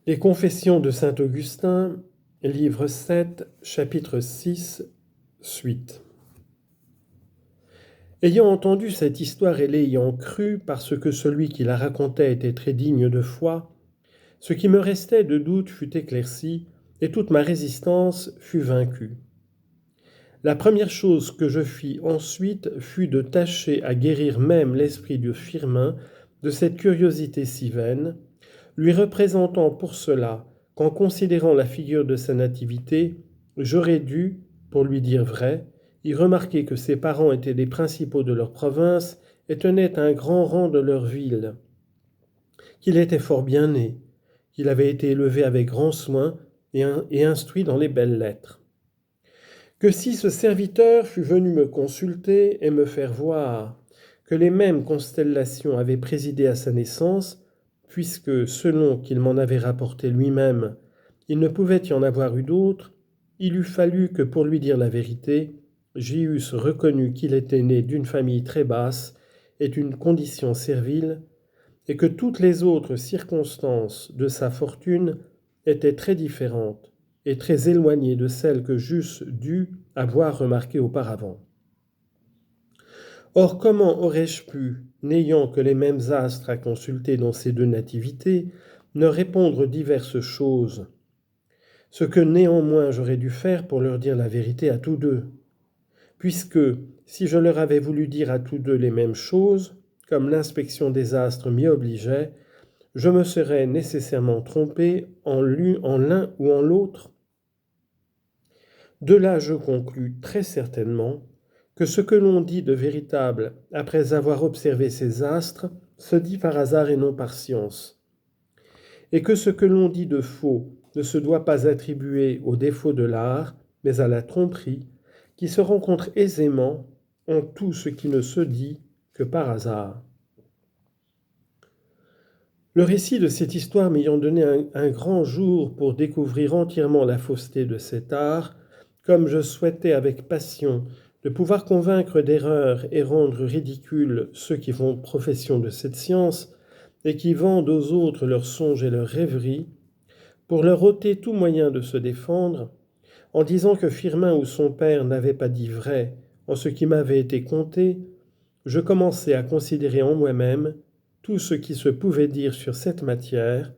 Les Confessions de saint Augustin, livre 7, chapitre 6, suite. Ayant entendu cette histoire et l'ayant crue parce que celui qui la racontait était très digne de foi, ce qui me restait de doute fut éclairci et toute ma résistance fut vaincue. La première chose que je fis ensuite fut de tâcher à guérir même l'esprit de Firmin de cette curiosité si vaine, lui représentant pour cela qu'en considérant la figure de sa nativité, j'aurais dû, pour lui dire vrai, y remarquer que ses parents étaient des principaux de leur province et tenaient un grand rang de leur ville, qu'il était fort bien né, qu'il avait été élevé avec grand soin et instruit dans les belles lettres. Que si ce serviteur fût venu me consulter et me faire voir que les mêmes constellations avaient présidé à sa naissance, puisque, selon qu'il m'en avait rapporté lui-même, il ne pouvait y en avoir eu d'autres, il eût fallu que, pour lui dire la vérité, j'y eusse reconnu qu'il était né d'une famille très basse et d'une condition servile, et que toutes les autres circonstances de sa fortune étaient très différentes et très éloignées de celles que j'eusse dû avoir remarquées auparavant. Or, comment aurais-je pu, n'ayant que les mêmes astres à consulter dans ces deux nativités, ne répondre diverses choses, ce que néanmoins j'aurais dû faire pour leur dire la vérité à tous deux, puisque, si je leur avais voulu dire à tous deux les mêmes choses, comme l'inspection des astres m'y obligeait, je me serais nécessairement trompé en l'un ou en l'autre. De là je conclus très certainement que ce que l'on dit de véritable après avoir observé ces astres se dit par hasard et non par science, et que ce que l'on dit de faux ne se doit pas attribuer au défaut de l'art, mais à la tromperie, qui se rencontre aisément en tout ce qui ne se dit que par hasard. Le récit de cette histoire m'ayant donné un grand jour pour découvrir entièrement la fausseté de cet art, comme je souhaitais avec passion de pouvoir convaincre d'erreur et rendre ridicule ceux qui font profession de cette science et qui vendent aux autres leurs songes et leurs rêveries, pour leur ôter tout moyen de se défendre, en disant que Firmin ou son père n'avaient pas dit vrai en ce qui m'avait été conté, je commençai à considérer en moi-même tout ce qui se pouvait dire sur cette matière,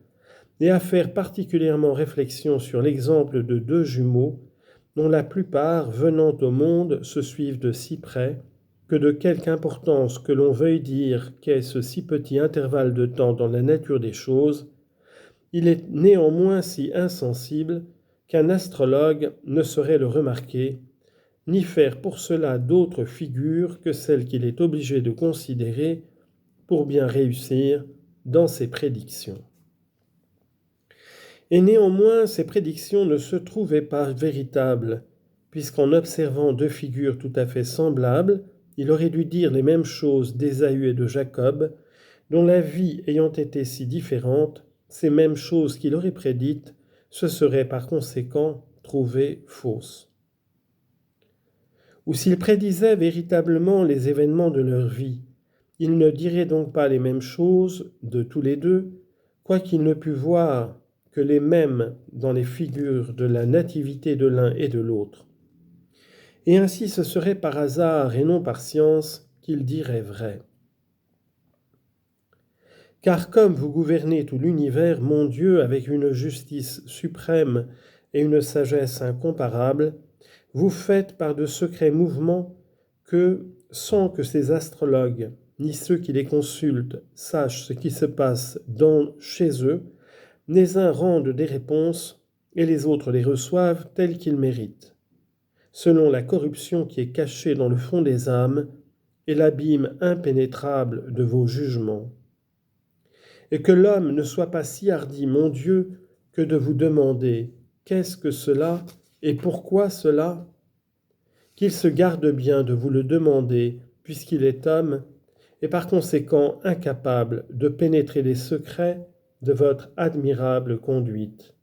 et à faire particulièrement réflexion sur l'exemple de deux jumeaux, dont la plupart, venant au monde, se suivent de si près, que de quelque importance que l'on veuille dire qu'est ce si petit intervalle de temps dans la nature des choses, il est néanmoins si insensible qu'un astrologue ne saurait le remarquer, ni faire pour cela d'autre figure que celle qu'il est obligé de considérer pour bien réussir dans ses prédictions. Et néanmoins, ces prédictions ne se trouvaient pas véritables, puisqu'en observant deux figures tout à fait semblables, il aurait dû dire les mêmes choses d'Ésaü et de Jacob, dont la vie ayant été si différente, ces mêmes choses qu'il aurait prédites se seraient par conséquent trouvées fausses. Ou s'il prédisait véritablement les événements de leur vie, il ne dirait donc pas les mêmes choses de tous les deux, quoiqu'il ne pût voir que les mêmes dans les figures de la nativité de l'un et de l'autre. Et ainsi ce serait par hasard et non par science qu'il dirait vrai. Car comme vous gouvernez tout l'univers, mon Dieu, avec une justice suprême et une sagesse incomparable, vous faites par de secrets mouvements que, sans que ces astrologues, ni ceux qui les consultent, sachent ce qui se passe chez eux, les uns rendent des réponses et les autres les reçoivent telles qu'ils méritent, selon la corruption qui est cachée dans le fond des âmes et l'abîme impénétrable de vos jugements. Et que l'homme ne soit pas si hardi, mon Dieu, que de vous demander « Qu'est-ce que cela et pourquoi cela ?» Qu'il se garde bien de vous le demander, puisqu'il est homme, et par conséquent incapable de pénétrer les secrets de votre admirable conduite.